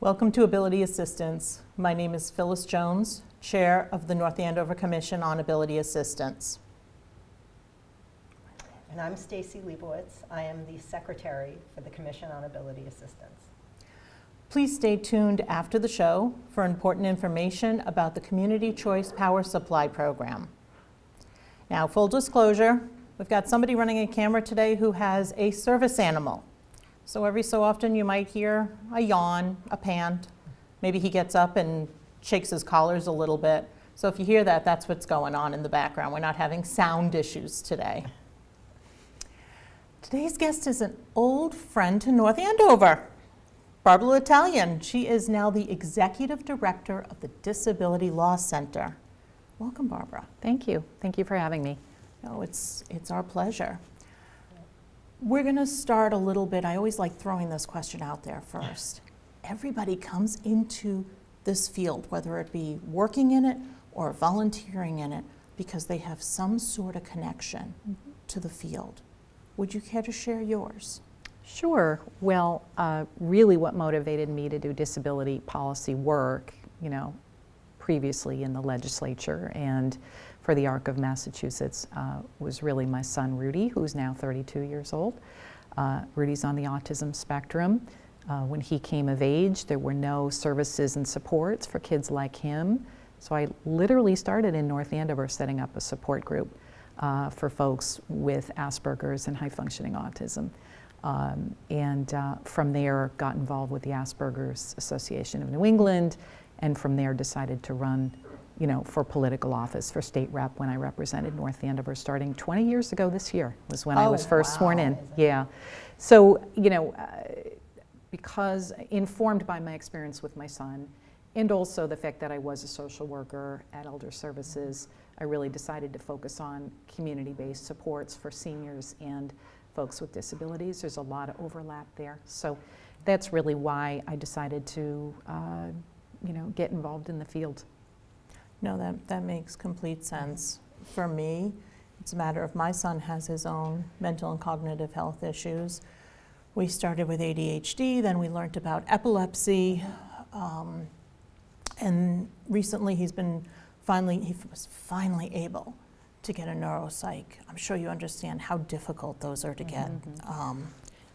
Welcome to Ability Assistance. My name is Phyllis Jones, Chair of the North Andover Commission on Ability Assistance. And I'm Stacy Leibowitz. I am the Secretary for the Commission on Ability Assistance. Please stay tuned after the show for important information about the Community Choice Power Supply Program. Now, full disclosure, we've got somebody running a camera today who has a service animal. So every so often you might hear a yawn, a pant. Maybe he gets up and shakes his collars a little bit. So if you hear that, that's what's going on in the background. We're not having sound issues today. Today's guest is an old friend to North Andover, Barbara L'Italian. She is now the Executive Director of the Disability Law Center. Welcome, Barbara. Thank you. Thank you for having me. No, it's our pleasure. We're going to start a little bit. I always like throwing this question out there first. Everybody comes into this field, whether it be working in it or volunteering in it, because they have some sort of connection to the field. Would you care to share yours? Sure. Well, really what motivated me to do disability policy work, previously in the legislature and for the ARC of Massachusetts was really my son Rudy, who's now 32 years old. Rudy's on the autism spectrum. When he came of age, there were no services and supports for kids like him. So I literally started in North Andover setting up a support group for folks with Asperger's and high-functioning autism. And from there got involved with the Asperger's Association of New England, and from there decided to run for political office, for state rep when I represented North Andover starting 20 years ago this year was when I was first sworn in. Yeah. So, because informed by my experience with my son and also the fact that I was a social worker at Elder Services, I really decided to focus on community-based supports for seniors and folks with disabilities. There's a lot of overlap there. So that's really why I decided to, get involved in the field. No, that makes complete sense. For me, it's a matter of my son has his own mental and cognitive health issues. We started with ADHD, then we learned about epilepsy, and recently he was finally able to get a neuropsych. I'm sure you understand how difficult those are to get,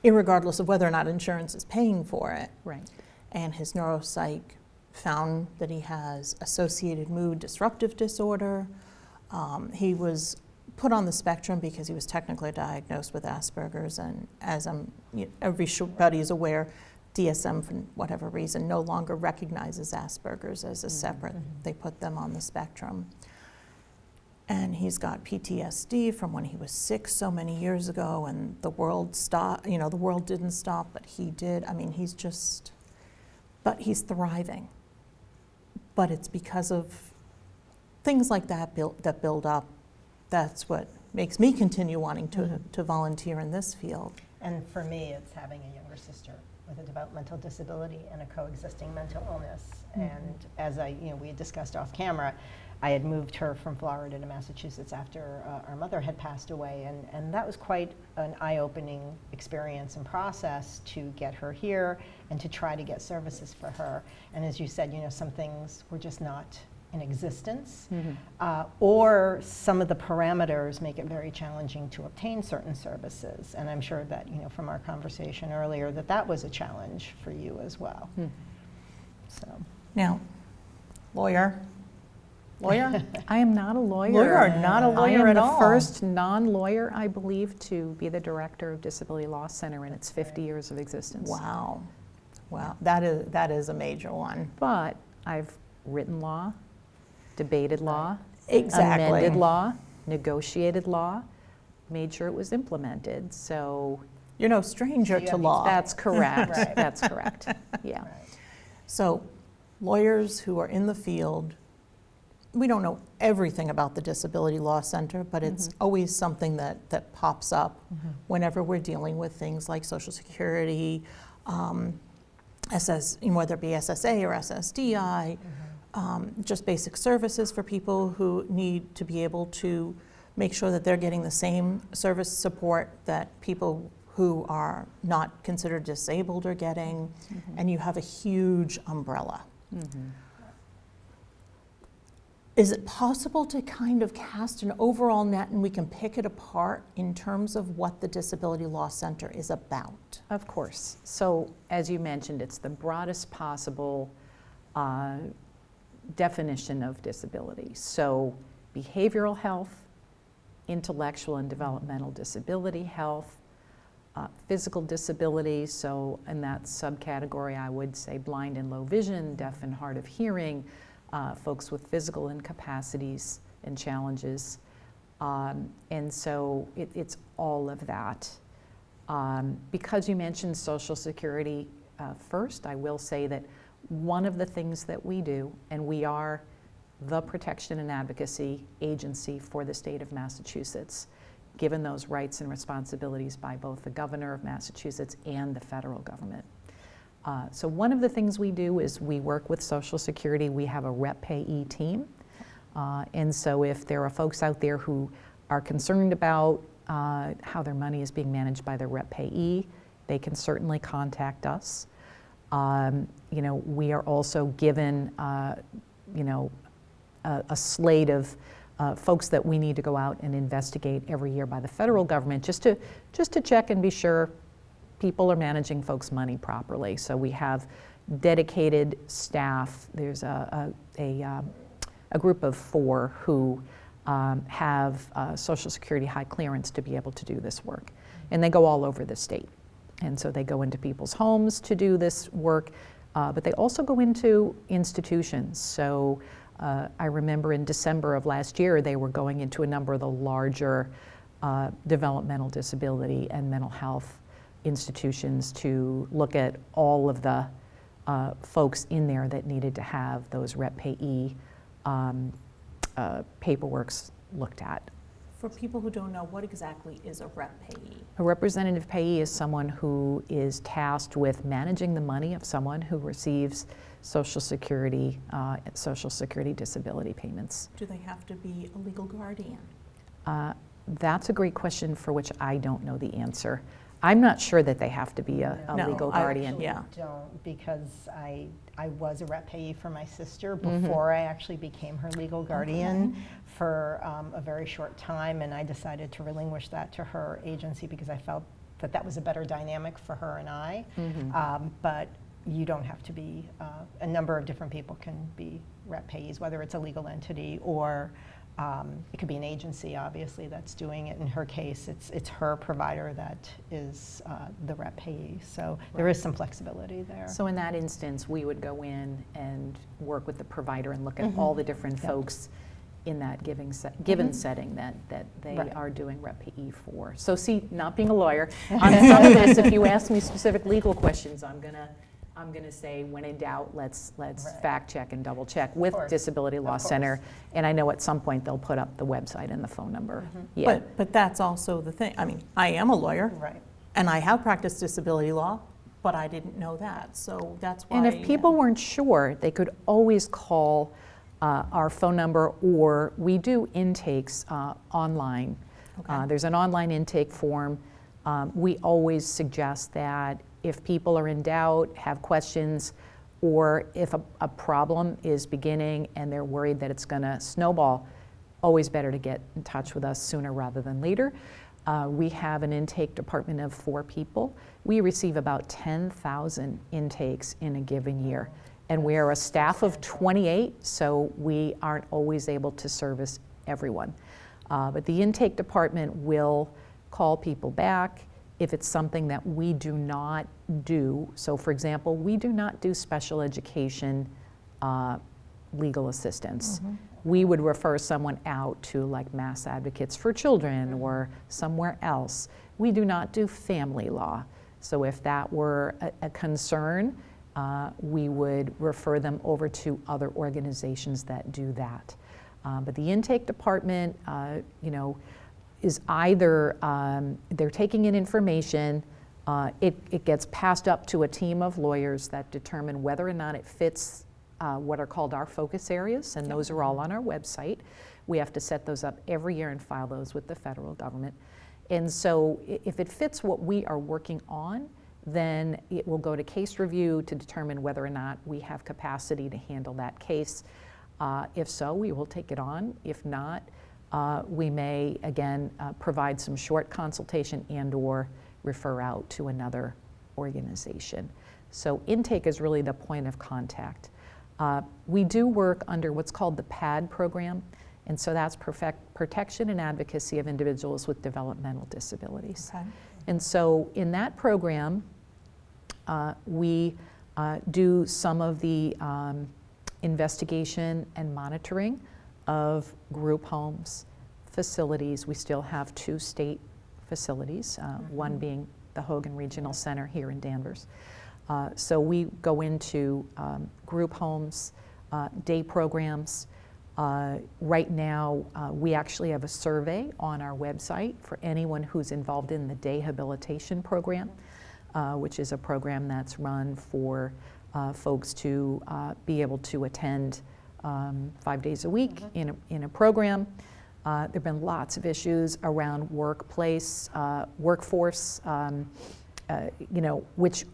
irregardless of whether or not insurance is paying for it. Right. And his neuropsych found that he has associated mood disruptive disorder. He was put on the spectrum because he was technically diagnosed with Asperger's, and as everybody is aware, DSM, for whatever reason, no longer recognizes Asperger's as a separate. They put them on the spectrum. And he's got PTSD from when he was 6 so many years ago, and the world stopped, the world didn't stop, but he did. I mean, but he's thriving. But it's because of things like that build up. That's what makes me continue wanting to volunteer in this field. And for me, it's having a younger sister with a developmental disability and a coexisting mental illness. And as we had discussed off camera, I had moved her from Florida to Massachusetts after our mother had passed away, and that was quite an eye-opening experience and process to get her here and to try to get services for her. And as you said, some things were just not in existence, or some of the parameters make it very challenging to obtain certain services. And I'm sure that, from our conversation earlier, that was a challenge for you as well. So Now, lawyer? I am not a lawyer. You are not a lawyer at all. I am the first non-lawyer, I believe, to be the director of Disability Law Center in its 50 years of existence. Wow. That is a major one. But I've written law, debated law, Exactly. amended law, negotiated law, made sure it was implemented. So You're no stranger to law. that's correct. Right. That's correct. Yeah. Right. So lawyers who are in the field, we don't know everything about the Disability Law Center, but it's always something that pops up whenever we're dealing with things like Social Security, whether it be SSA or SSDI, just basic services for people who need to be able to make sure that they're getting the same service support that people who are not considered disabled are getting, and you have a huge umbrella. Is it possible to kind of cast an overall net and we can pick it apart in terms of what the Disability Law Center is about? Of course. So as you mentioned, it's the broadest possible definition of disability. So behavioral health, intellectual and developmental disability health, physical disability, so in that subcategory I would say blind and low vision, deaf and hard of hearing, folks with physical incapacities and challenges. And so it's all of that. Because you mentioned Social Security first, I will say that one of the things that we do, and we are the protection and advocacy agency for the state of Massachusetts, given those rights and responsibilities by both the governor of Massachusetts and the federal government. So one of the things we do is we work with Social Security. We have a rep payee team. And so if there are folks out there who are concerned about how their money is being managed by their rep payee, they can certainly contact us. We are also given a slate of folks that we need to go out and investigate every year by the federal government just to check and be sure people are managing folks' money properly. So we have dedicated staff. There's a group of 4 who have Social Security high clearance to be able to do this work. And they go all over the state. And so they go into people's homes to do this work, but they also go into institutions. So I remember in December of last year, they were going into a number of the larger developmental disability and mental health institutions to look at all of the folks in there that needed to have those rep payee paperworks looked at. For people who don't know, what exactly is a rep payee? A representative payee is someone who is tasked with managing the money of someone who receives Social Security disability payments. Do they have to be a legal guardian? That's a great question for which I don't know the answer. I'm not sure that they have to be a No, legal I guardian. Yeah. Don't, because I was a rep payee for my sister before I actually became her legal guardian for a very short time, and I decided to relinquish that to her agency because I felt that that was a better dynamic for her and I. But you don't have to be, a number of different people can be rep payees, whether it's a legal entity or it could be an agency, obviously, that's doing it. In her case, it's her provider that is the rep payee. So there is some flexibility there. So in that instance, we would go in and work with the provider and look at all the different folks in that given setting that they are doing rep payee for. So see, not being a lawyer, on some of this, if you ask me specific legal questions, I'm gonna say, when in doubt, let's fact check and double check with Disability Law Center. And I know at some point they'll put up the website and the phone number. Yeah. But that's also the thing. I mean, I am a lawyer, and I have practiced disability law, but I didn't know that. So that's why. And if people weren't sure, they could always call our phone number, or we do intakes online. There's an online intake form. We always suggest that if people are in doubt, have questions, or if a problem is beginning and they're worried that it's going to snowball, always better to get in touch with us sooner rather than later. We have an intake department of 4 people. We receive about 10,000 intakes in a given year. And we're a staff of 28, so we aren't always able to service everyone. But the intake department will call people back if it's something that we do not do. So for example, we do not do special education legal assistance. We would refer someone out to like Mass Advocates for Children or somewhere else. We do not do family law. So if that were a concern, we would refer them over to other organizations that do that. But the intake department, is either they're taking in information, it gets passed up to a team of lawyers that determine whether or not it fits what are called our focus areas, and those are all on our website. We have to set those up every year and file those with the federal government. And so if it fits what we are working on, then it will go to case review to determine whether or not we have capacity to handle that case. If so, we will take it on. If not, we may, again, provide some short consultation and/or refer out to another organization. So intake is really the point of contact. We do work under what's called the PAD program, and so that's Protection and Advocacy of Individuals with Developmental Disabilities. Okay. And so in that program, we do some of the investigation and monitoring of group homes, facilities. We still have 2 state facilities, one being the Hogan Regional Center here in Danvers. So we go into group homes, day programs. Right now, we actually have a survey on our website for anyone who's involved in the day habilitation program, which is a program that's run for folks to be able to attend 5 days a week in a program. There have been lots of issues around workplace, workforce, which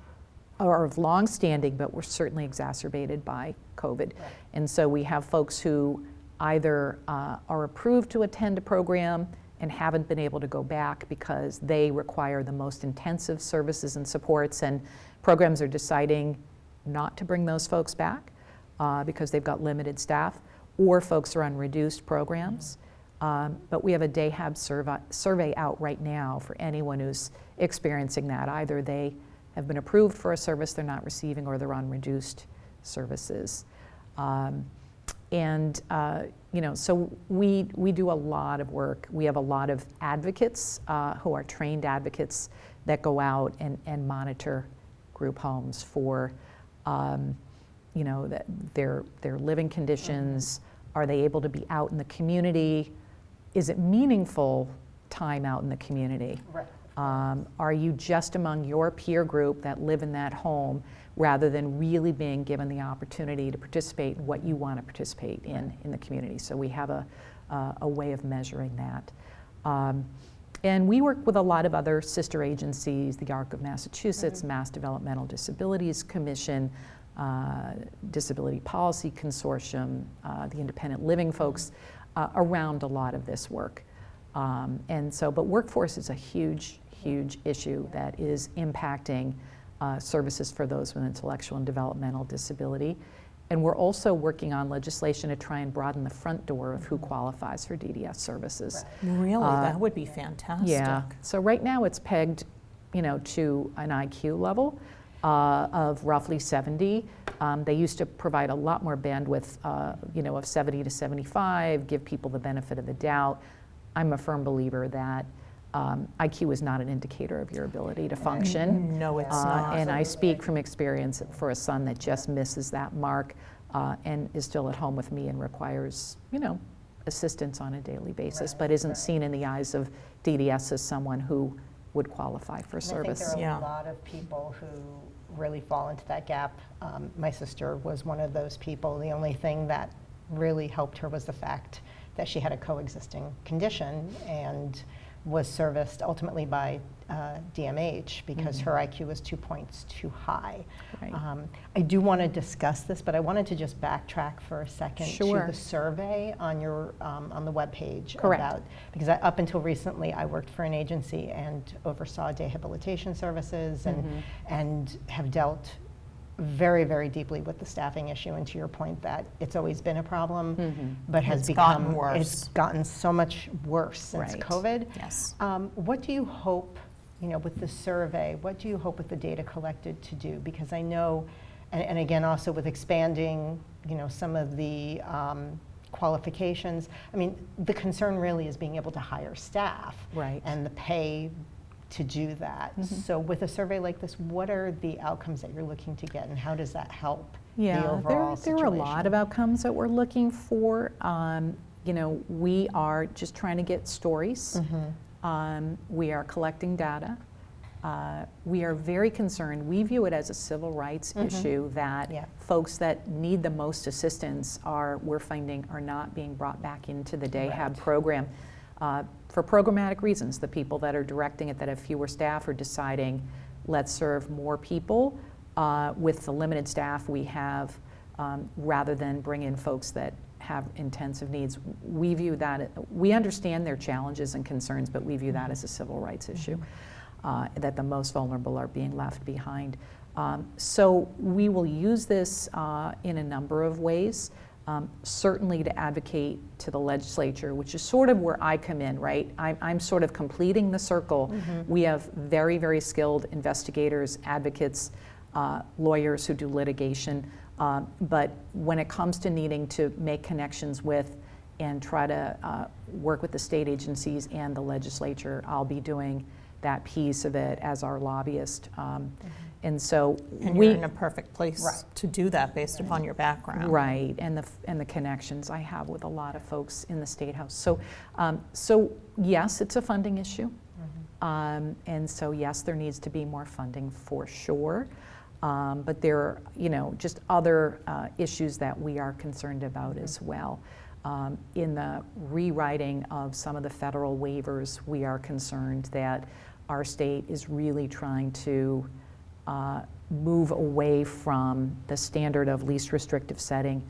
are of long standing, but were certainly exacerbated by COVID. Right. And so we have folks who either are approved to attend a program and haven't been able to go back because they require the most intensive services and supports, and programs are deciding not to bring those folks back because they've got limited staff, or folks are on reduced programs. But we have a DayHab survey out right now for anyone who's experiencing that. Either they have been approved for a service they're not receiving, or they're on reduced services. So we do a lot of work. We have a lot of advocates who are trained advocates that go out and monitor group homes for their living conditions. Are they able to be out in the community? Is it meaningful time out in the community? Right. Are you just among your peer group that live in that home, rather than really being given the opportunity to participate in what you want to participate in the community? So we have a way of measuring that. And we work with a lot of other sister agencies, the ARC of Massachusetts, Mass Developmental Disabilities Commission, Disability Policy Consortium, the Independent Living folks, around a lot of this work. But workforce is a huge issue that is impacting services for those with intellectual and developmental disability. And we're also working on legislation to try and broaden the front door of who qualifies for DDS services. Right. Really? That would be fantastic. Yeah. So right now it's pegged, to an IQ level of roughly 70. They used to provide a lot more bandwidth, of 70 to 75, give people the benefit of the doubt. I'm a firm believer that IQ is not an indicator of your ability to function. No, it's not. And I speak from experience for a son that just misses that mark and is still at home with me and requires, assistance on a daily basis, but isn't seen in the eyes of DDS as someone who would qualify for service. I think there are a lot of people who really fall into that gap. My sister was one of those people. The only thing that really helped her was the fact that she had a coexisting condition and was serviced ultimately by DMH because her IQ was 2 points too high. Right. I do want to discuss this, but I wanted to just backtrack for a second Sure. to the survey on your on the webpage. Correct. Because up until recently I worked for an agency and oversaw day habilitation services and have dealt very, very deeply with the staffing issue, and to your point that it's always been a problem, but has gotten worse. It's gotten so much worse since Right. COVID. Yes. What do you hope, with the survey, what do you hope with the data collected to do? Because I know, and again, also with expanding, some of the qualifications, the concern really is being able to hire staff. Right. And the pay to do that. So with a survey like this, what are the outcomes that you're looking to get, and how does that help the overall there are a lot of outcomes that we're looking for. We are just trying to get stories. We are collecting data. We are very concerned. We view it as a civil rights issue that folks that need the most assistance we're finding are not being brought back into the DayHab program. for programmatic reasons. The people that are directing it that have fewer staff are deciding, let's serve more people with the limited staff we have, rather than bring in folks that have intensive needs. We view that, we understand their challenges and concerns, but we view that as a civil rights issue, that the most vulnerable are being left behind. So we will use this in a number of ways. Certainly to advocate to the legislature, which is sort of where I come in, right? I'm sort of completing the circle. We have very, very skilled investigators, advocates, lawyers who do litigation. But when it comes to needing to make connections with and try to work with the state agencies and the legislature, I'll be doing that piece of it as our lobbyist. And so And you're in a perfect place Right. to do that based upon your background. right, and the connections I have with a lot of folks in the State House. So yes, it's a funding issue. And so yes, there needs to be more funding for sure. But there are, just other issues that we are concerned about as well. In the rewriting of some of the federal waivers, we are concerned that our state is really trying to move away from the standard of least restrictive setting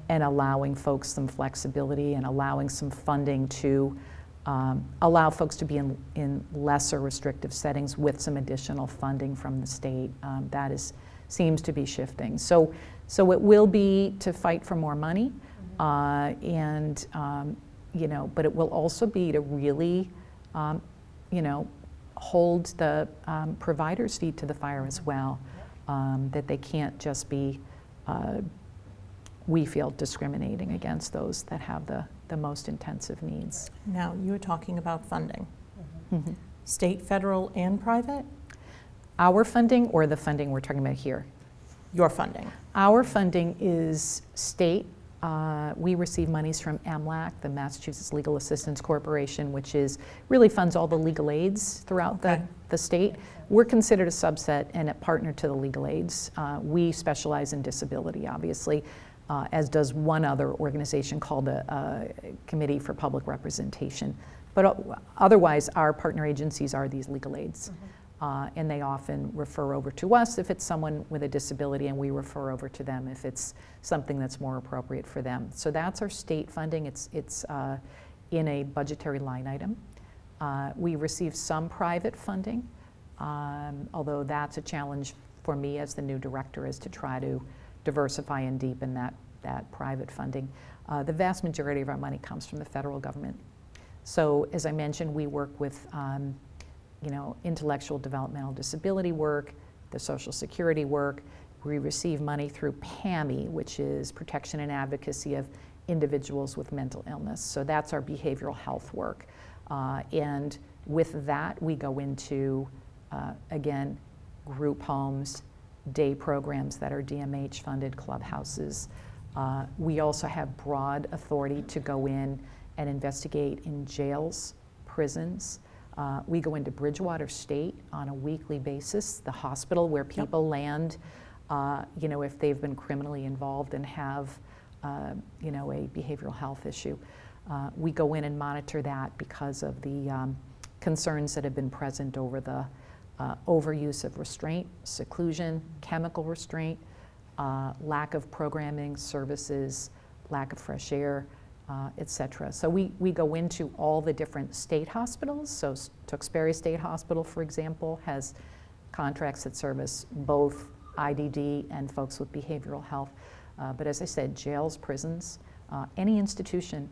and allowing folks some flexibility and allowing some funding to allow folks to be in lesser restrictive settings with some additional funding from the state. That seems to be shifting. So it will be to fight for more money, but it will also be to really, hold the providers' feet to the fire as well, that they can't just be, we feel, discriminating against those that have the most intensive needs. Now, you were talking about funding. Mhm. State, federal, and private? Our funding or the funding we're talking about here? Your funding. Our funding is state. We receive monies from MLAC, the Massachusetts Legal Assistance Corporation, which really funds all the legal aids throughout Okay. the state. We're considered a subset and a partner to the legal aids. We specialize in disability, obviously, as does one other organization called the Committee for Public Representation. But otherwise, our partner agencies are these legal aids. And they often refer over to us if it's someone with a disability, and we refer over to them if it's something that's more appropriate for them. So that's our state funding. It's in a budgetary line item. We receive some private funding, although that's a challenge for me as the new director, is to try to diversify and deepen that private funding. The vast majority of our money comes from the federal government. So as I mentioned, we work with intellectual developmental disability work, the Social Security work. We receive money through PAMI, which is Protection and Advocacy of Individuals with Mental Illness. So that's our behavioral health work. And with that, we go into, again, group homes, day programs that are DMH-funded, clubhouses. We also have broad authority to go in and investigate in jails, prisons. We go into Bridgewater State on a weekly basis, the hospital where people land, if they've been criminally involved and have, a behavioral health issue. We go in and monitor that because of the concerns that have been present over the overuse of restraint, seclusion, chemical restraint, lack of programming, services, lack of fresh air, et cetera. So we go into all the different state hospitals. So Tewksbury State Hospital, for example, has contracts that service both IDD and folks with behavioral health. But as I said, jails, prisons, any institution,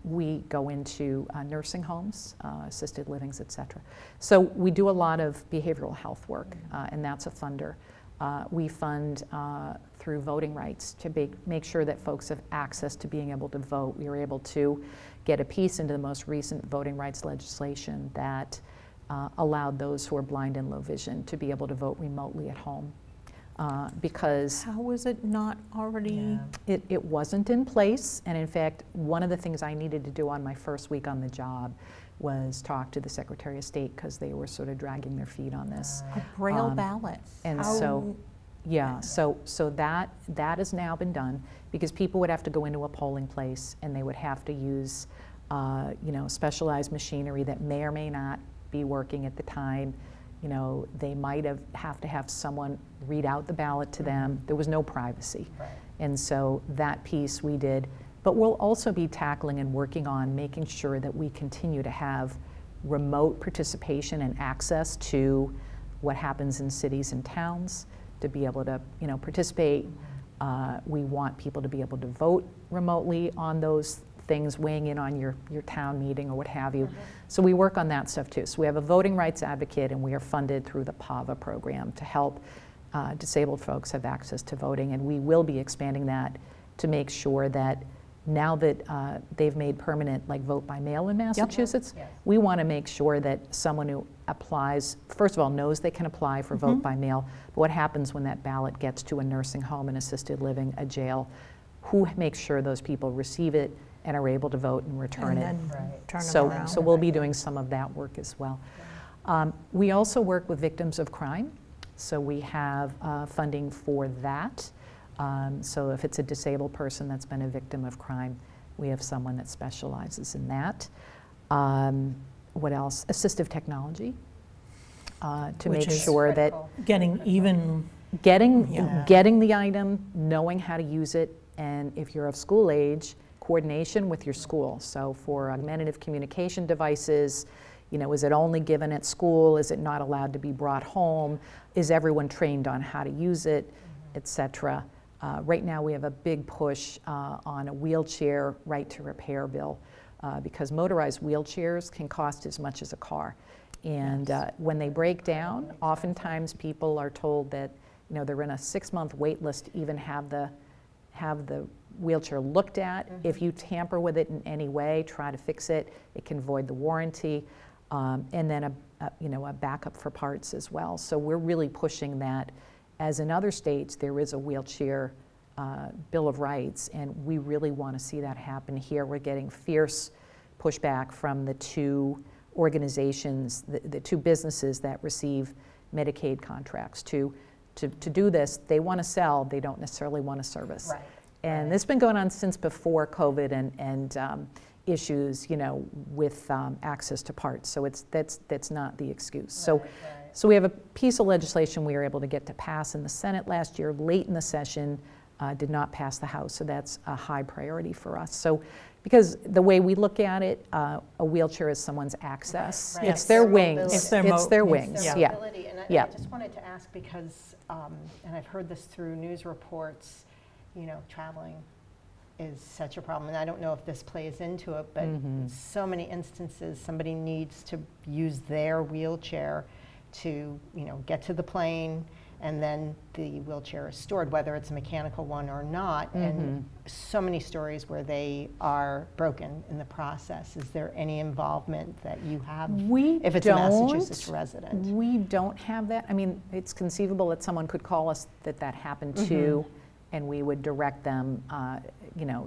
we go into nursing homes, assisted livings, et cetera. So we do a lot of behavioral health work, and that's a funder. We fund through voting rights to make sure that folks have access to being able to vote. We were able to get a piece into the most recent voting rights legislation that allowed those who are blind and low vision to be able to vote remotely at home. Because How was it not already? it wasn't in place, and in fact, one of the things I needed to do on my first week on the job was talk to the Secretary of State, because they were sort of dragging their feet on this. A braille ballot. And How- so that has now been done, because people would have to go into a polling place and they would have to use specialized machinery that may or may not be working at the time. They might have to have someone read out the ballot to them. There was no privacy. Right. And so that piece we did. But we'll also be tackling and working on making sure that we continue to have remote participation and access to what happens in cities and towns, to be able to participate. We want people to be able to vote remotely on those things, weighing in on your town meeting or what have you. So we work on that stuff too. So we have a voting rights advocate, and we are funded through the PAVA program to help disabled folks have access to voting. And we will be expanding that to make sure that now that they've made permanent vote by mail in Massachusetts, Yes. we want to make sure that someone who applies, first of all, knows they can apply for vote by mail. But what happens when that ballot gets to a nursing home, an assisted living, a jail? Who makes sure those people receive it and are able to vote and return And it? then Right. turn them So, around. so we'll be doing some of that work as well. We also work with victims of crime. So we have funding for that. So if it's a disabled person that's been a victim of crime, we have someone that specializes in that. What else? Assistive technology to Which make is sure that Critical. Getting even, getting Yeah. getting the item, knowing how to use it, and if you're of school age, coordination with your school. So for augmentative communication devices, is it only given at school? Is it not allowed to be brought home? Is everyone trained on how to use it, et cetera? Right now we have a big push on a wheelchair right to repair bill because motorized wheelchairs can cost as much as a car. And when they break down, oftentimes people are told that they're in a 6-month wait list to even have the wheelchair looked at. If you tamper with it in any way, try to fix it, it can void the warranty. And then a backup for parts as well. So we're really pushing that. As in other states, there is a wheelchair Bill of Rights, and we really want to see that happen here. We're getting fierce pushback from the two organizations, the two businesses that receive Medicaid contracts. To do this, they want to sell, they don't necessarily want to service. Right. And this has been going on since before COVID and issues, with access to parts. So that's not the excuse. So. Right. So we have a piece of legislation we were able to get to pass in the Senate last year, late in the session, did not pass the House, so that's a high priority for us. So, because the way we look at it, a wheelchair is someone's access. Right. It's Yes. their Their wings. mobility. It's their It's their mo- wings, Their yeah. mobility. And Yeah. I just wanted to ask because, and I've heard this through news reports, traveling is such a problem. And I don't know if this plays into it, but so many instances somebody needs to use their wheelchair to, get to the plane, and then the wheelchair is stored, whether it's a mechanical one or not. And so many stories where they are broken in the process. Is there any involvement that you have We if it's a Massachusetts resident? We don't have that. I mean, it's conceivable that someone could call us that happened to, and we would direct them,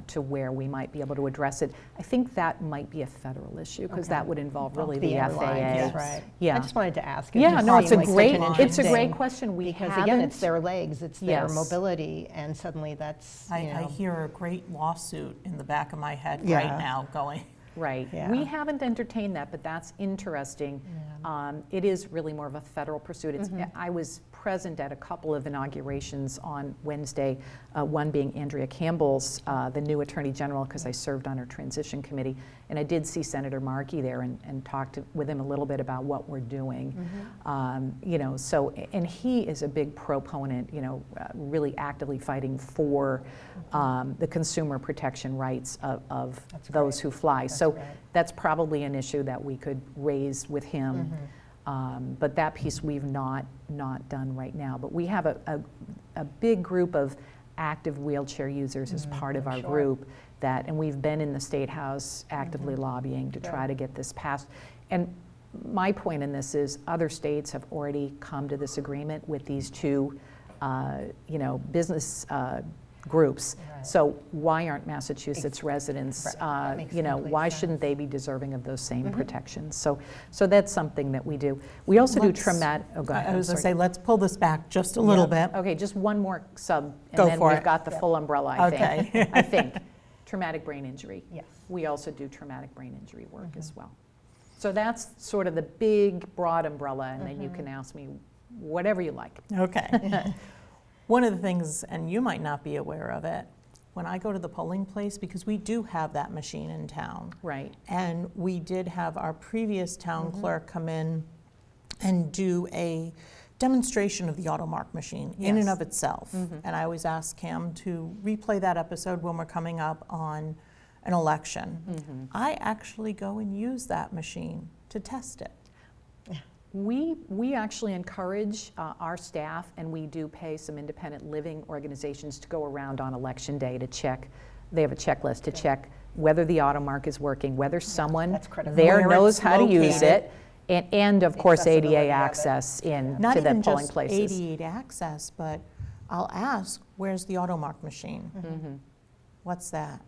to where we might be able to address it. I think that might be a federal issue because Okay. that would involve really the airlines, FAA. right. Yeah. I just wanted to ask. Yeah, just no, it's a seemed like such great, an it's a interesting- great question. We Because haven't. again, it's their legs, it's their Yes. mobility, and suddenly that's, I hear a great lawsuit in the back of my head Yeah. right now going. Right. Yeah. We haven't entertained that, but that's interesting. It is really more of a federal pursuit. I was present at a couple of inaugurations on Wednesday, one being Andrea Campbell's, the new Attorney General, because I served on her transition committee. And I did see Senator Markey there and talked with him a little bit about what we're doing. So, and he is a big proponent, really actively fighting for the consumer protection rights of That's those great. who fly. That's So great. that's probably an issue that we could raise with him. But that piece we've not done right now. But we have a big group of active wheelchair users as part of I'm our sure. group and we've been in the State House actively lobbying to try to get this passed. And my point in this is other states have already come to this agreement with these two, business groups. Right. So why aren't Massachusetts residents, Right. That makes complete why sense. shouldn't they be deserving of those same protections? So that's something that we do. We also do Let's- traumatic, oh, go ahead. I was going sorry. to say, let's pull this back just a little bit. Okay, just one more sub, and Go then for we've it. got the full umbrella, I think. Okay. I think. traumatic brain injury. Yes. We also do traumatic brain injury work as Mm-hmm. well. So that's sort of the big, broad umbrella, and then Mm-hmm. you can ask me whatever you like. Okay. One of the things, and you might not be aware of it, when I go to the polling place, because we do have that machine in town, Right. and we did have our previous town clerk come in and do a demonstration of the AutoMark machine in and Yes. of itself. And I always ask Cam to replay that episode when we're coming up on an election. I actually go and use that machine to test it. We actually encourage our staff, and we do pay some independent living organizations to go around on election day to check. They have a checklist to check whether the AutoMark is working, whether someone that's critical. there Where knows it's how to use located. it, and of course Accessibility of ADA it. access Not to the even polling just places. 88 access, but I'll ask, where's the AutoMark machine? What's that?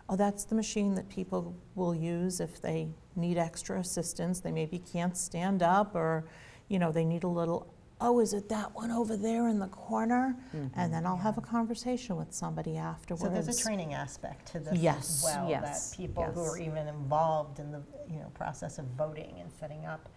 Oh, that's the machine that people will use if they need extra assistance. They maybe can't stand up, or, you know, they need a little, oh, is it that one over there in the corner? And then I'll have a conversation with somebody afterwards. So there's a training aspect to this Yes. as well, Yes. that people who Yes. are even involved in the, process of voting and setting up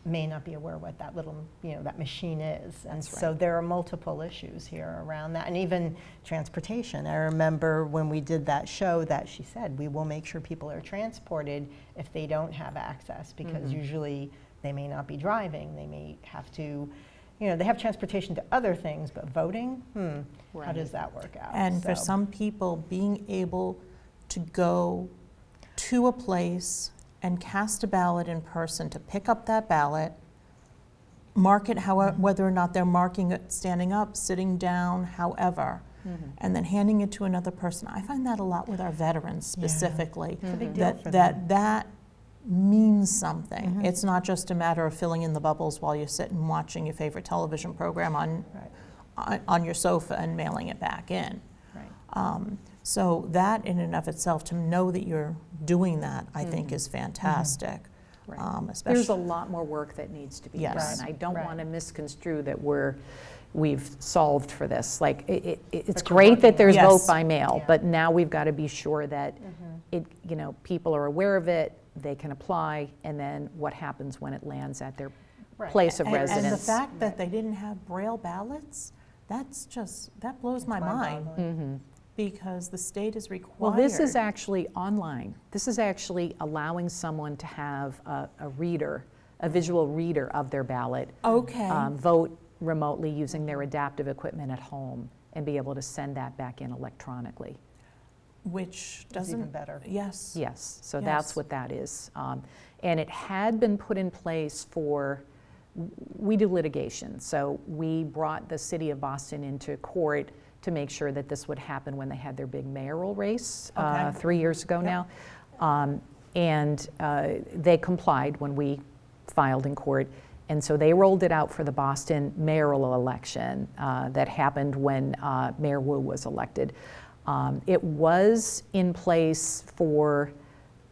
may not be aware what that little, that machine is. And That's so right. there are multiple issues here around that, and even transportation. I remember when we did that show that she said, we will make sure people are transported if they don't have access, because usually they may not be driving, they may have to, they have transportation to other things, but voting, how Right. does that work out? And for So- some people, being able to go to a place and cast a ballot in person, to pick up that ballot, mark it whether or not they're marking it standing up, sitting down, however, and then handing it to another person. I find that a lot with our veterans specifically. It's a big deal for That means something. It's not just a matter of filling in the bubbles while you're sitting watching your favorite television program on your sofa and mailing it back in. Right. So that in and of itself, to know that you're doing that, I think is fantastic. Right. Especially, There's a lot more work that needs to be Yes. done. I don't Right. want to misconstrue that we've solved for this. Like, it's But you're great that working there's on it. vote Yes. by mail, Yeah. but now we've got to be sure that people are aware of it, they can apply, and then what happens when it lands at their Right. place of and the residence. fact that they didn't have Braille ballots, that blows my mind, mind-boggling. because the state is required. Well, this is actually online. This is actually allowing someone to have a reader, a visual reader of their ballot, Okay. vote remotely using their adaptive equipment at home, and be able to send that back in electronically. Which It's doesn't. even better. Yes. Yes, so Yes. that's what that is. And it had been put in place we do litigation, so we brought the city of Boston into court to make sure that this would happen when they had their big mayoral race Okay. 3 years ago now. And they complied when we filed in court. And so they rolled it out for the Boston mayoral election that happened when Mayor Wu was elected. It was in place for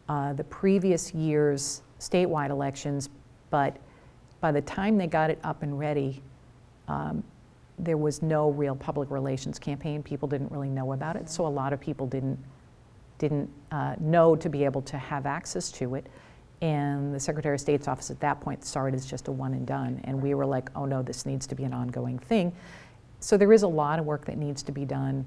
the previous year's statewide elections, but by the time they got it up and ready, there was no real public relations campaign. People didn't really know about it, so a lot of people didn't know to be able to have access to it. And the Secretary of State's office at that point saw it as just a one and done. And we were like, oh no, this needs to be an ongoing thing. So there is a lot of work that needs to be done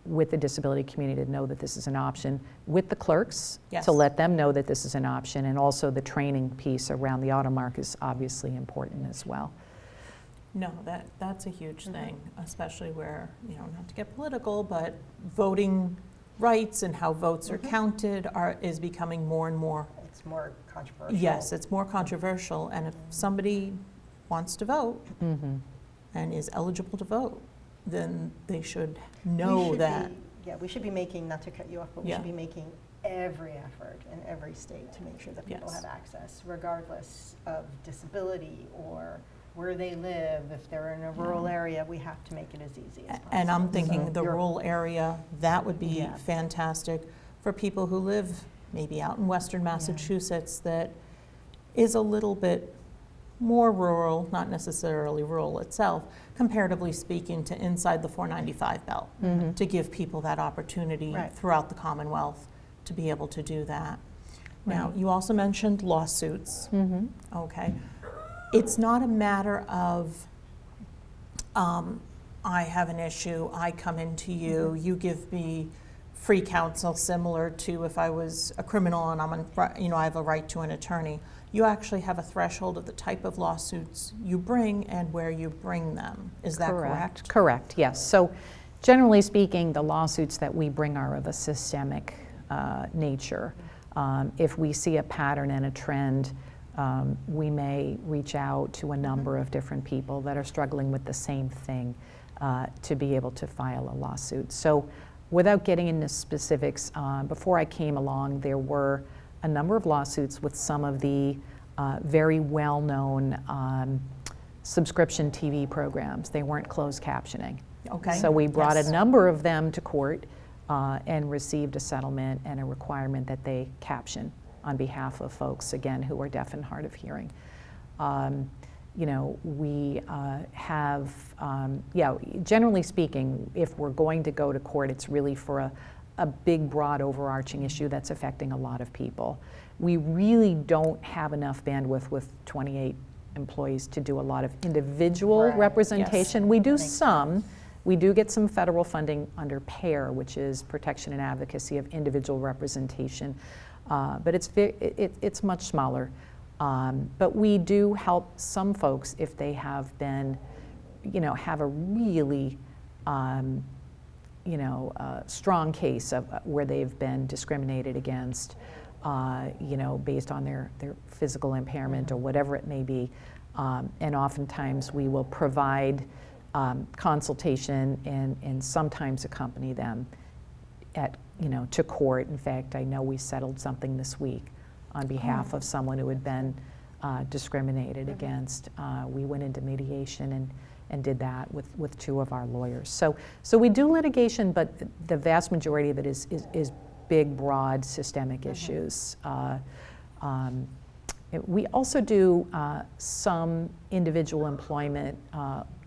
with the disability community to know that this is an option, with the clerks Yes. to let them know that this is an option, and also the training piece around the AutoMark is obviously important as well. No, that's a huge thing, especially where, not to get political, but voting rights and how votes are counted is becoming more and more. It's more controversial. Yes, it's more controversial, and if somebody wants to vote and is eligible to vote, then they should know that. We should be making, not to cut you off, but we Yeah. should be making every effort in every state to make sure that people Yes. have access, regardless of disability or where they live. If they're in a rural area, we have to make it as easy as possible. And I'm thinking So the you're- rural area, that would be Yeah. fantastic for people who live maybe out in western Massachusetts, that is a little bit more rural, not necessarily rural itself, comparatively speaking to inside the 495 belt, to give people that opportunity Right. throughout the Commonwealth to be able to do that. Now, Right. you also mentioned lawsuits. Mhm. Okay. It's not a matter of, I have an issue, I come into you, you give me free counsel, similar to if I was a criminal and I have a right to an attorney. You actually have a threshold of the type of lawsuits you bring and where you bring them. Is that correct? Correct, yes. So generally speaking, the lawsuits that we bring are of a systemic nature. If we see a pattern and a trend, we may reach out to a number of different people that are struggling with the same thing to be able to file a lawsuit. So without getting into specifics, before I came along, there were a number of lawsuits with some of the very well-known subscription TV programs. They weren't closed captioning. Okay. So we brought Yes. a number of them to court and received a settlement and a requirement that they caption on behalf of folks, again, who are deaf and hard of hearing. We have, generally speaking, if we're going to go to court, it's really for a big, broad, overarching issue that's affecting a lot of people. We really don't have enough bandwidth with 28 employees to do a lot of individual Right. representation. We do Makes some. sense. We do get some federal funding under PAIR, which is Protection and Advocacy of Individual Representation, but it's much smaller. But we do help some folks if they have been, have a really, strong case of where they've been discriminated against, based on their physical impairment or whatever it may be. And oftentimes we will provide consultation and sometimes accompany them to court. In fact, I know we settled something this week on behalf of someone who had been discriminated against. We went into mediation and did that with two of our lawyers. So we do litigation, but the vast majority of it is big, broad, systemic issues. We also do some individual employment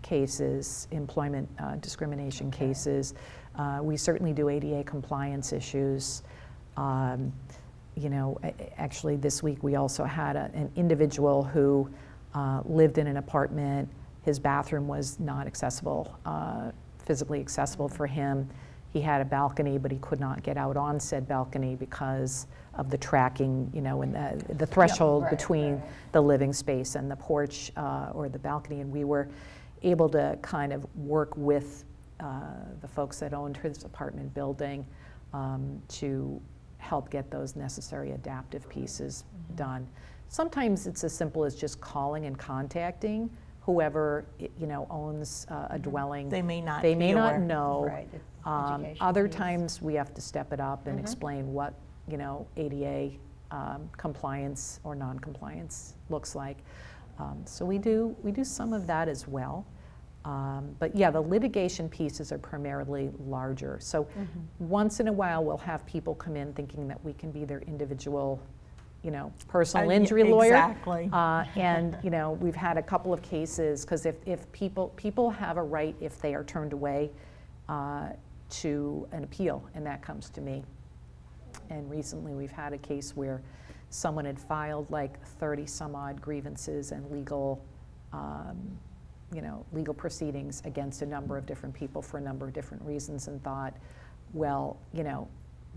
cases, employment discrimination cases. We certainly do ADA compliance issues. Actually this week we also had an individual who lived in an apartment. His bathroom was not accessible, physically accessible for him. He had a balcony, but he could not get out on said balcony because of the tracking, and the threshold right, between right. the living space and the porch or the balcony. And we were able to kind of work with the folks that owned his apartment building to help get those necessary adaptive pieces done. Sometimes it's as simple as just calling and contacting whoever owns a dwelling. They may not They be may not aware. know. Right, it's education Other piece. times we have to step it up and explain what ADA compliance or non-compliance looks like. So we do some of that as well. But yeah, the litigation pieces are primarily larger. So once in a while we'll have people come in thinking that we can be their individual personal injury lawyer. Exactly. And we've had a couple of cases because if people have a right if they are turned away to an appeal, and that comes to me. And recently we've had a case where someone had filed like 30 some odd grievances and legal proceedings against a number of different people for a number of different reasons, and thought, well,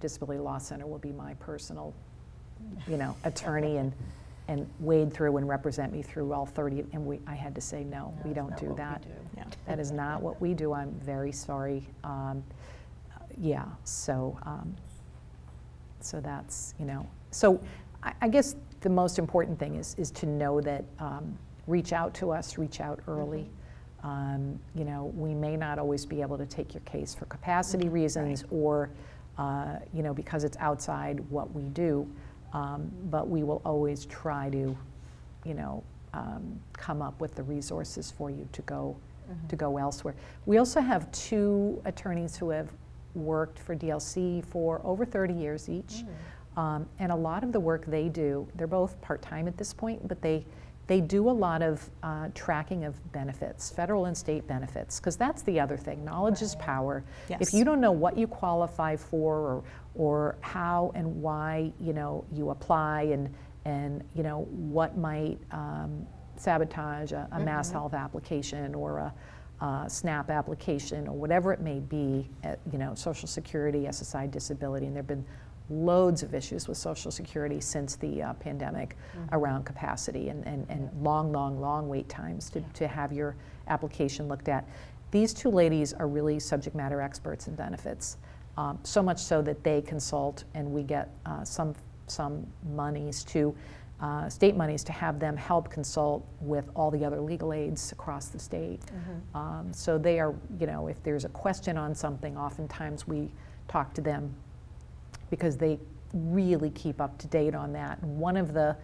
Disability Law Center will be my personal attorney and wade through and represent me through all 30, and I had to say, no, we don't do that. Yeah. That is not what we do. I'm very sorry. So that's, so I guess the most important thing is to know that reach out to us, reach out early. We may not always be able to take your case for capacity reasons or, because it's outside what we do. But we will always try to, come up with the resources for you to go elsewhere. We also have two attorneys who have worked for DLC for over 30 years each, and a lot of the work they do, they're both part-time at this point, but they They do a lot of tracking of benefits, federal and state benefits, because that's the other thing. Knowledge is power. Yes. If you don't know what you qualify for, or how and why, you know, you apply, and you know what might sabotage a Mass Health application or a SNAP application or whatever it may be, you know, Social Security, SSI, disability, and there have been loads of issues with Social Security since the pandemic around capacity and long wait times to have your application looked at. These two ladies are really subject matter experts in benefits, so much so that they consult, and we get some monies to state monies to have them help consult with all the other legal aids across the state. So they are, you know, if there's a question on something, oftentimes we talk to them because they really keep up to date on that. And one of the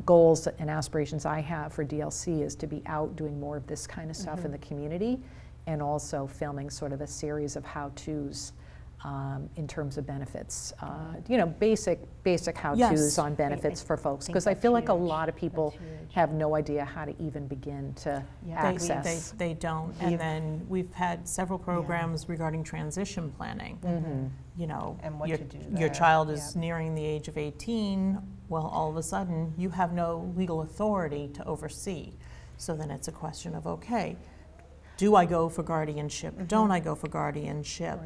goals and aspirations I have for DLC is to be out doing more of this kind of stuff in the community, and also filming sort of a series of how-tos in terms of benefits, you know, basic how-tos Yes. on benefits for folks, think because I that's feel like a huge. lot of people That's huge. have no idea how to even begin to Yeah. They- access. They don't. And then we've had several programs regarding transition planning. You know, And what your, to do your there. child is Yeah. nearing the age of 18, well, all of a sudden, you have no legal authority to oversee. So then it's a question of, okay, do I go for guardianship? Don't I go for guardianship?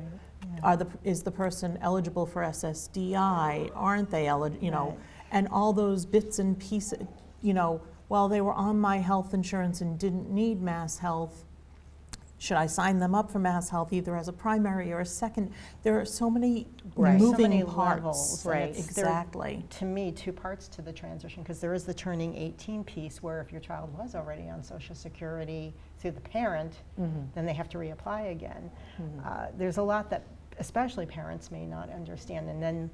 Is the person eligible for SSDI? Aren't they eligible? You know, Right. and all those bits and pieces, you know, well, they were on my health insurance and didn't need Mass Health. Should I sign them up for Mass Health either as a primary or a second? There are so many Right. So moving many parts. levels, and Right. there are, Exactly. to me, two parts to the transition, because there is the turning 18 piece, where if your child was already on Social Security through the parent, then they have to reapply again. There's a lot that especially parents may not understand. And then,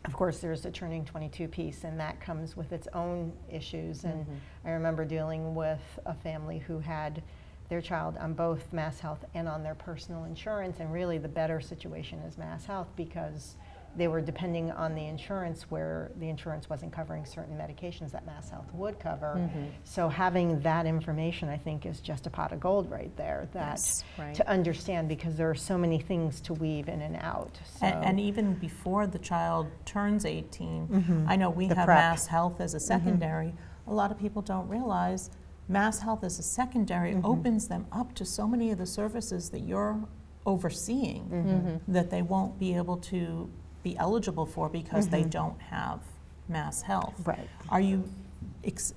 of course, there's the turning 22 piece, and that comes with its own issues. And I remember dealing with a family who had their child on both Mass Health and on their personal insurance, and really the better situation is Mass Health, because they were depending on the insurance where the insurance wasn't covering certain medications that Mass Health would cover. So having that information, I think, is just a pot of gold right there, that Yes. Right. to understand, because there are so many things to weave in and out. So And even before the child turns 18, I know we The have prep. Mass Health as a secondary. A lot of people don't realize Mass Health as a secondary opens them up to so many of the services that you're overseeing that they won't be able to be eligible for because they don't have Mass Health. Right. Are you,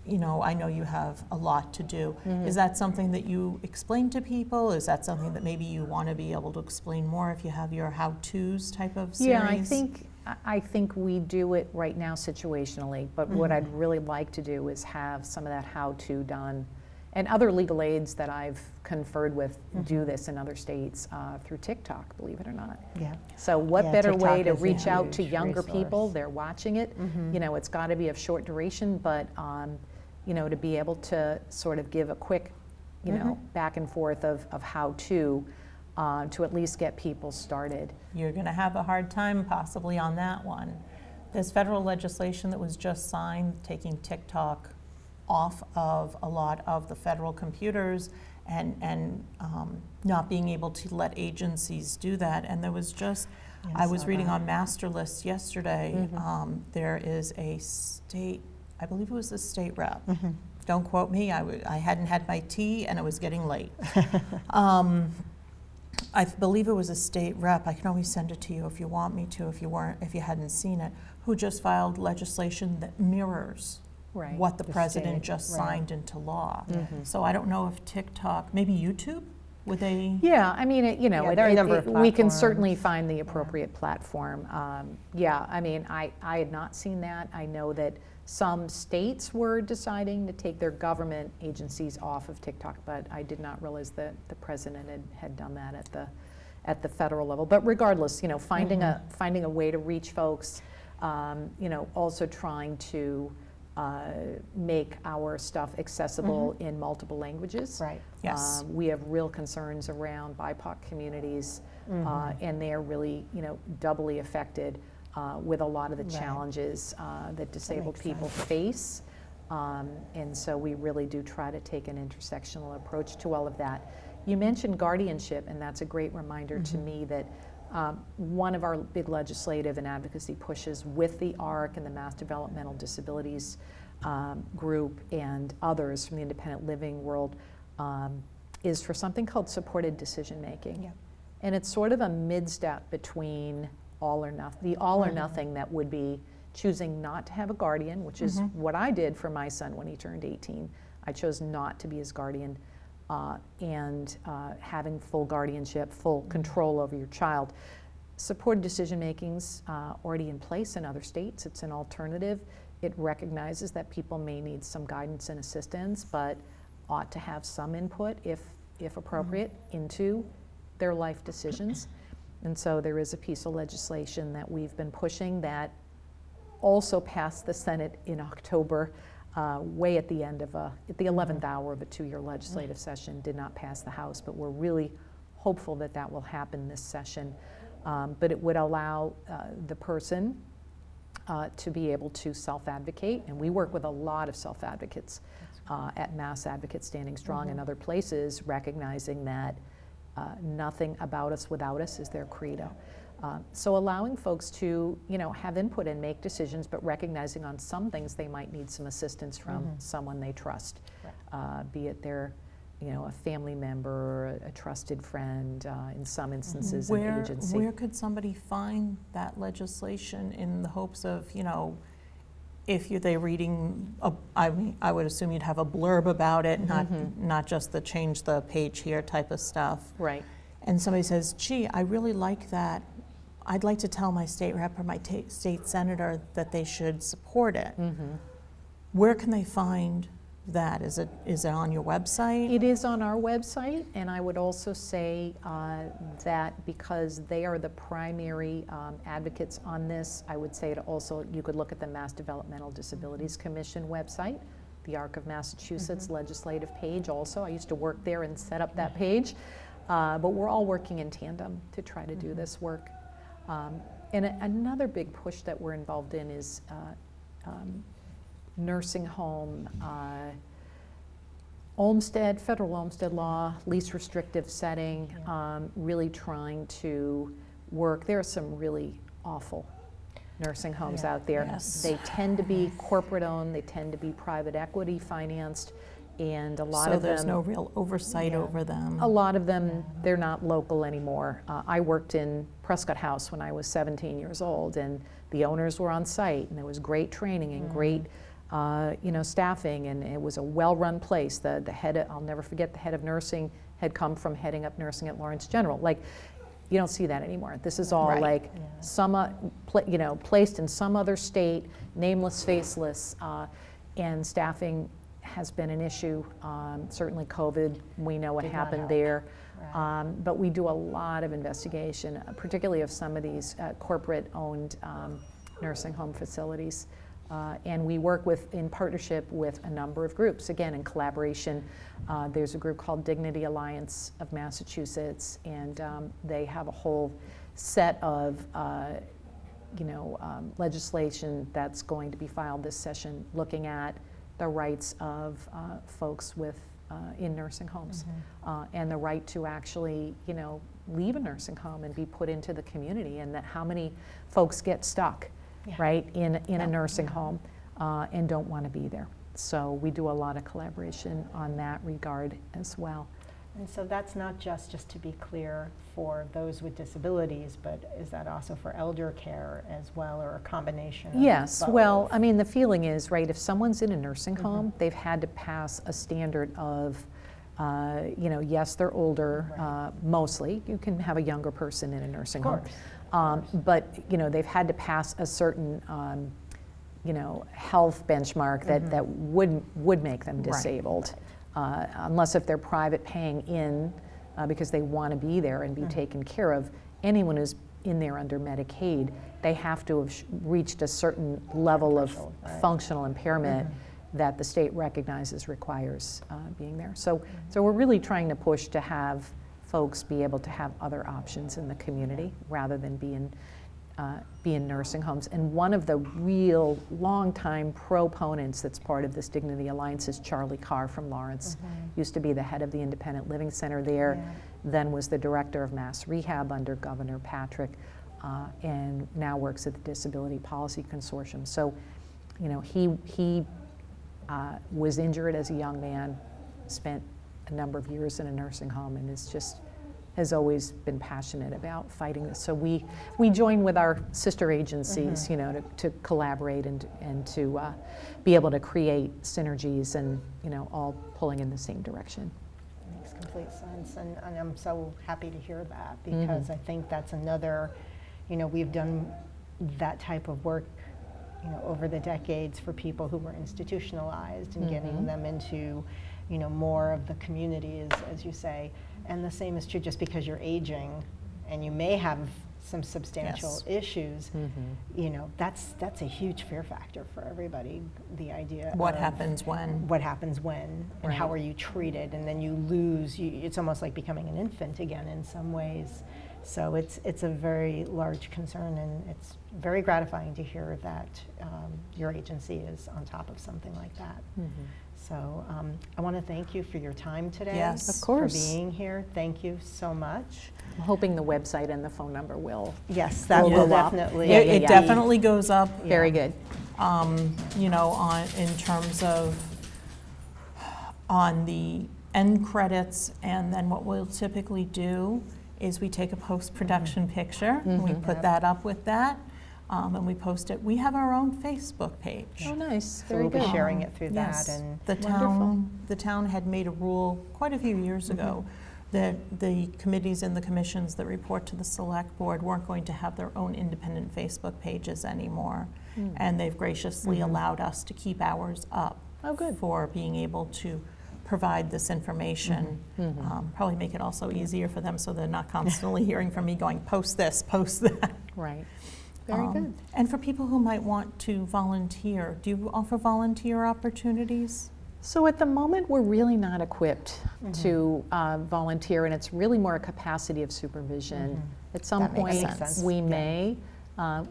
you know, I know you have a lot to do. Is that something that you explain to people? Is that something that maybe you want to be able to explain more if you have your how-tos type of series? Yeah, I think we do it right now situationally, but what I'd really like to do is have some of that how-to done. And other legal aids that I've conferred with do this in other states through TikTok, believe it or not. Yeah. So what Yeah, better TikTok way to is a reach out to huge younger people? resource. They're watching it. You know, it's got to be of short duration, but you know, to be able to sort of give a quick, you know, back and forth of how to at least get people started. You're going to have a hard time possibly on that one. There's federal legislation that was just signed taking TikTok off of a lot of the federal computers and not being able to let agencies do that. And there was just, I was saw reading that. on Masterlist yesterday, there is a state, I believe it was a state rep. Don't quote me, I hadn't had my tea and it was getting late. I believe it was a state rep, I can always send it to you if you want me to, if you hadn't seen it, who just filed legislation that mirrors Right. what the The president state, just right. signed into law. So I don't know if TikTok, maybe YouTube, would they? Yeah, I mean, you know, Yeah, there are a number of we can certainly platforms. find the appropriate platform. Yeah, I mean, I had not seen that. I know that some states were deciding to take their government agencies off of TikTok, but I did not realize that the president had done that at the federal level. But regardless, you know, finding a way to reach folks, you know, also trying to make our stuff accessible in multiple languages. Right. Yes. We have real concerns around BIPOC communities, and they are really, you know, doubly affected with a lot of the Right. challenges that disabled makes people sense. face. And so we really do try to take an intersectional approach to all of that. You mentioned guardianship, and that's a great reminder to me that one of our big legislative and advocacy pushes with the ARC and the Mass Developmental Disabilities Group and others from the independent living world is for something called supported decision making. Yep. And it's sort of a mid-step between all or nothing, the all or nothing that would be choosing not to have a guardian, which is what I did for my son when he turned 18. I chose not to be his guardian, and having full guardianship, full control over your child. Supported decision making's already in place in other states. It's an alternative. It recognizes that people may need some guidance and assistance, but ought to have some input, if appropriate, into their life decisions. And so there is a piece of legislation that we've been pushing that also passed the Senate in October, way at the end of at the 11th hour of a 2-year legislative session. Did not pass the House, but we're really hopeful that that will happen this session. But it would allow the person to be able to self-advocate, and we work with a lot of self-advocates at Mass Advocates Standing Strong and other places, recognizing that nothing about us without us is their credo. So allowing folks to, have input and make decisions, but recognizing on some things they might need some assistance from someone they trust, be it their, a family member, or a trusted friend, in some instances an agency. Where could somebody find that legislation in the hopes of, if they're reading, I would assume you'd have a blurb about it, not just the change the page here type of stuff. Right. And somebody says, gee, I really like that. I'd like to tell my state rep or my state senator that they should support it. Where can they find that? Is it on your website? It is on our website, and I would also say that because they are the primary advocates on this, I would say you could look at the Mass Developmental Disabilities Commission website, the ARC of Massachusetts legislative page also. I used to work there and set up that page, but we're all working in tandem to try to do this work. And another big push that we're involved in is nursing home, federal Olmstead law, least restrictive setting, really trying to work. There are some really awful nursing homes out there. Yes. They tend to be corporate owned, they tend to be private equity financed, and a lot of them. So there's no real oversight over them. A lot of them, they're not local anymore. I worked in Prescott House when I was 17 years old, and the owners were on site, and there was great training and great staffing, and it was a well-run place. The head, I'll never forget, the head of nursing had come from heading up nursing at Lawrence General. Like, you don't see that anymore. This is all placed in some other state, nameless, faceless, and staffing has been an issue. Certainly COVID, we know what happened there. But we do a lot of investigation, particularly of some of these corporate-owned nursing home facilities. And we work in partnership with a number of groups, again, in collaboration. There's a group called Dignity Alliance of Massachusetts, and they have a whole set of legislation that's going to be filed this session looking at the rights of folks in nursing homes, and the right to actually, leave a nursing home and be put into the community, and that how many folks get stuck, right, in a nursing home and don't want to be there. So we do a lot of collaboration on that regard as well. And so that's not just to be clear, for those with disabilities, but is that also for elder care as well, or a combination of Yes, both? well, I mean, the feeling is, right, if someone's in a nursing home, they've had to pass a standard of, yes, they're older, mostly. You can have a younger person in a nursing home. But, they've had to pass a certain, health benchmark that would make them disabled. Unless if they're private paying in because they want to be there and be taken care of. Anyone who's in there under Medicaid, they have to have reached a certain level of functional impairment that the state recognizes requires being there. So we're really trying to push to have folks be able to have other options in the community rather than being be in nursing homes. And one of the real longtime proponents that's part of this Dignity Alliance is Charlie Carr from Lawrence. Used to be the head of the Independent Living Center there, Yeah. then was the director of mass rehab under Governor Patrick, and now works at the Disability Policy Consortium. So, you know, he was injured as a young man, spent a number of years in a nursing home, and has always been passionate about fighting this. So we join with our sister agencies, you know, to collaborate and to be able to create synergies and, you know, all pulling in the same direction. Makes complete sense, and I'm so happy to hear that, because I think that's another, you know, we've done that type of work, you know, over the decades for people who were institutionalized and getting them into, you know, more of the community, as you say. And the same is true just because you're aging and you may have some substantial Yes. issues, you know, that's a huge fear factor for everybody, the idea What of happens when? what happens when, and how Right. are you treated, and then you lose, it's almost like becoming an infant again in some ways. So it's a very large concern, and it's very gratifying to hear that your agency is on top of something like that. So I want to thank you for your time today. Yes. Of course. For being here. Thank you so much. I'm hoping the website and the phone number will. Yes, that Will will go up. definitely. Yeah, It yeah. definitely goes up, Very good. you know, in terms of on the end credits, and then what we'll typically do is we take a post-production picture, and we put Yep. that up with that, and we post it. We have our own Facebook page. Oh, nice. So Very we'll be good. sharing it through Yes. that, and The town had made a rule quite a few years ago that the committees and the commissions that report to the select board weren't going to have their own independent Facebook pages anymore. And they've graciously allowed us to keep ours up. Oh, good. For being able to provide this information. Probably make it also easier for them so they're not constantly hearing from me going, post this, post that. Right. Very good. And for people who might want to volunteer, do you offer volunteer opportunities? So at the moment, we're really not equipped to volunteer, and it's really more a capacity of supervision. At some That makes point, sense. we Yeah. may.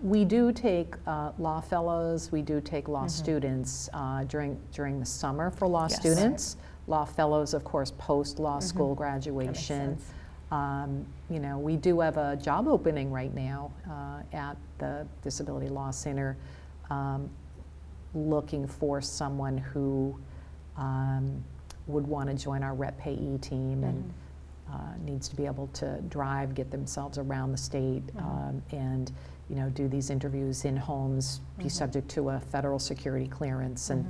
We do take law fellows, we do take law students during the summer for law Yes. students. Law fellows, of course, post-law school That makes graduation. sense. You know, we do have a job opening right now at the Disability Law Center, looking for someone who would want to join our Rep Payee team and needs to be able to drive, get themselves around the state, and you know, do these interviews in homes, be subject to a federal security clearance, and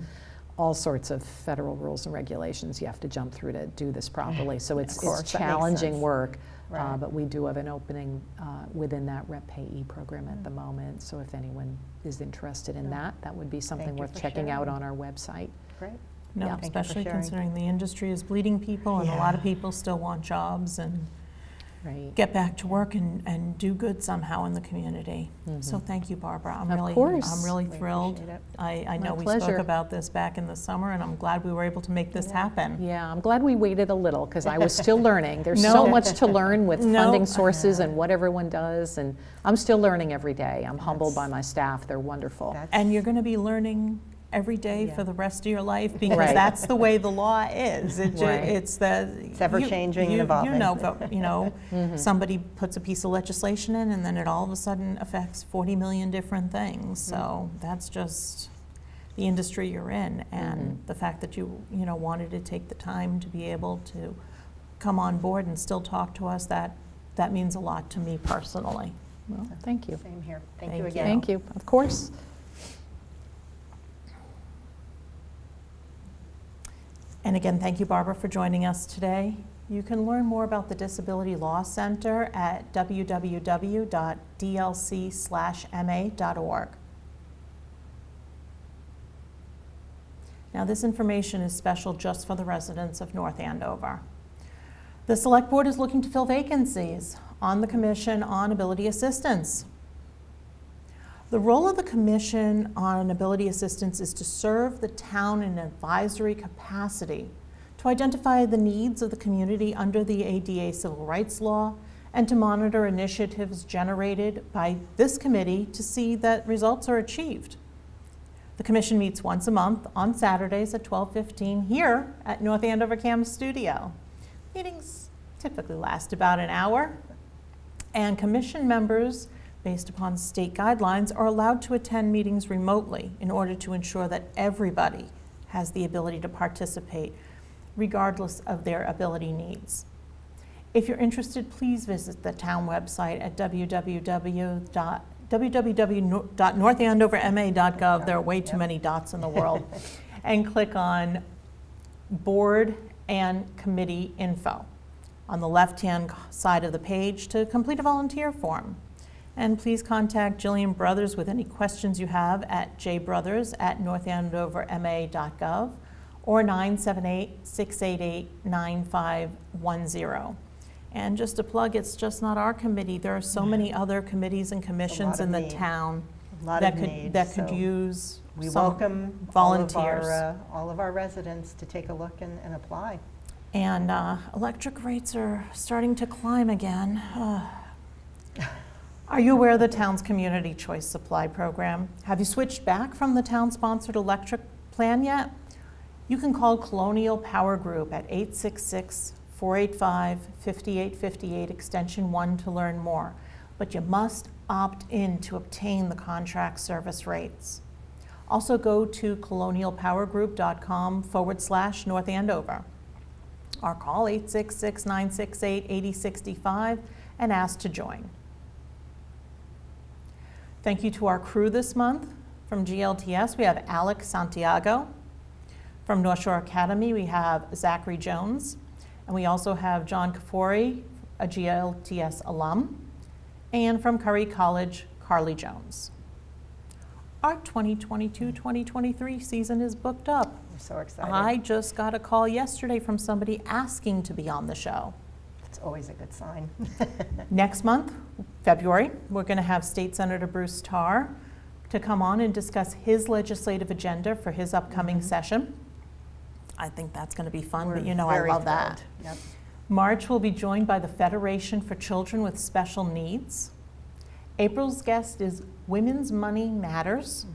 all sorts of federal rules and regulations you have to jump through to do this properly. So Of it's course, that makes challenging sense. work, Right. but we do have an opening within that Rep Payee program at the moment. So if anyone is interested in that, that would be something Thank you worth for checking out sharing. on our website. Great. No, Yeah. Thank you for especially sharing. considering the industry is bleeding people, and a lot of Yeah. people still want jobs and Right. get back to work and do good somehow in the community. So thank you, Barbara. I'm Of really, course. I'm really We thrilled. appreciate it. I know My we pleasure. spoke about this back in the summer, and I'm glad we were able to make this happen. Yeah, I'm glad we waited a little because I was still learning. There's No. so much to learn with No. funding sources and what everyone does, and I'm still learning every day. I'm humbled by That's- my staff. They're wonderful. That's- And you're going to be learning every day Yeah. for the rest of your life, because Right. that's the way the law is. It's ever-changing and You evolving. know, but, you know, somebody puts a piece of legislation in, and then it all of a sudden affects 40 million different things. So that's just the industry you're in, and the fact that you know, wanted to take the time to be able to come on board and still talk to us, that means a lot to me personally. Well, thank you. Same here. Thank Thank you you. again. Thank you. Of course. And again, thank you, Barbara, for joining us today. You can learn more about the Disability Law Center at www.dlc/ma.org. Now, this information is special just for the residents of North Andover. The Select Board is looking to fill vacancies on the Commission on Ability Assistance. The role of the Commission on Ability Assistance is to serve the town in an advisory capacity to identify the needs of the community under the ADA civil rights law and to monitor initiatives generated by this committee to see that results are achieved. The commission meets once a month on Saturdays at 12:15 here at North Andover CAM Studio. Meetings typically last about an hour, and commission members, based upon state guidelines, are allowed to attend meetings remotely in order to ensure that everybody has the ability to participate, regardless of their ability needs. If you're interested, please visit the town website at www.northandoverma.gov. There are way too many dots in the world. And click on Board and Committee Info on the left-hand side of the page to complete a volunteer form. And please contact Jillian Brothers with any questions you have at jbrothers@northandoverma.gov or 978-688-9510. And just to plug, it's just not our committee. There are so many other committees and commissions in the need. town A lot that of could need, that could so use we some welcome volunteers. all of our residents to take a look and apply. And electric rates are starting to climb again. Are you aware of the town's Community Choice Supply Program? Have you switched back from the town-sponsored electric plan yet? You can call Colonial Power Group at 866-485-5858, extension 1 to learn more. But you must opt in to obtain the contract service rates. Also go to colonialpowergroup.com/North Andover. Or call 866-968-8065 and ask to join. Thank you to our crew this month. From GLTS, we have Alex Santiago. From North Shore Academy, we have Zachary Jones. And we also have John Kafori, a GLTS alum. And from Curry College, Carly Jones. Our 2022-2023 season is booked up. I'm so excited. I just got a call yesterday from somebody asking to be on the show. It's always a good sign. Next month, February, we're going to have State Senator Bruce Tarr to come on and discuss his legislative agenda for his upcoming session. I think that's going to be fun, but you know I love that. Yep. March will be joined by the Federation for Children with Special Needs. April's guest is Women's Money Matters.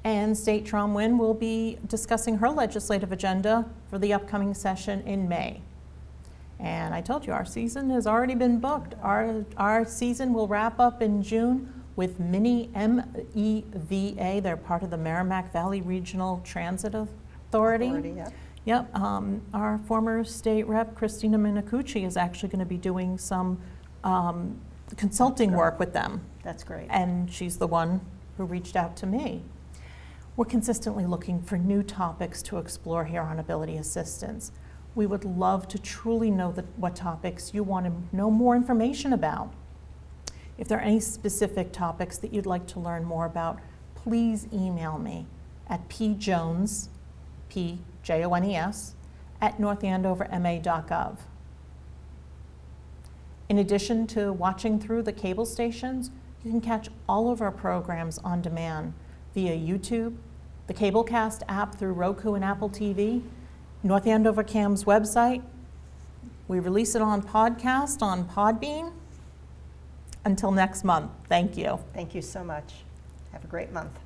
And State Trom Wynn will be discussing her legislative agenda for the upcoming session in May. And I told you, our season has already been booked. Our season will wrap up in June with Mini MEVA. They're part of the Merrimack Valley Regional Transit Authority. Yep. Yep, our former state rep, Christina Minacucci, is actually going to be doing some consulting work with them. That's great. And she's the one who reached out to me. We're consistently looking for new topics to explore here on Ability Assistance. We would love to truly know what topics you want to know more information about. If there are any specific topics that you'd like to learn more about, please email me at pjones, P-J-O-N-E-S, at northandoverma.gov. In addition to watching through the cable stations, you can catch all of our programs on demand via YouTube, the Cablecast app through Roku and Apple TV, North Andover CAM's website. We release it on podcast on Podbean. Until next month, thank you. Thank you so much. Have a great month.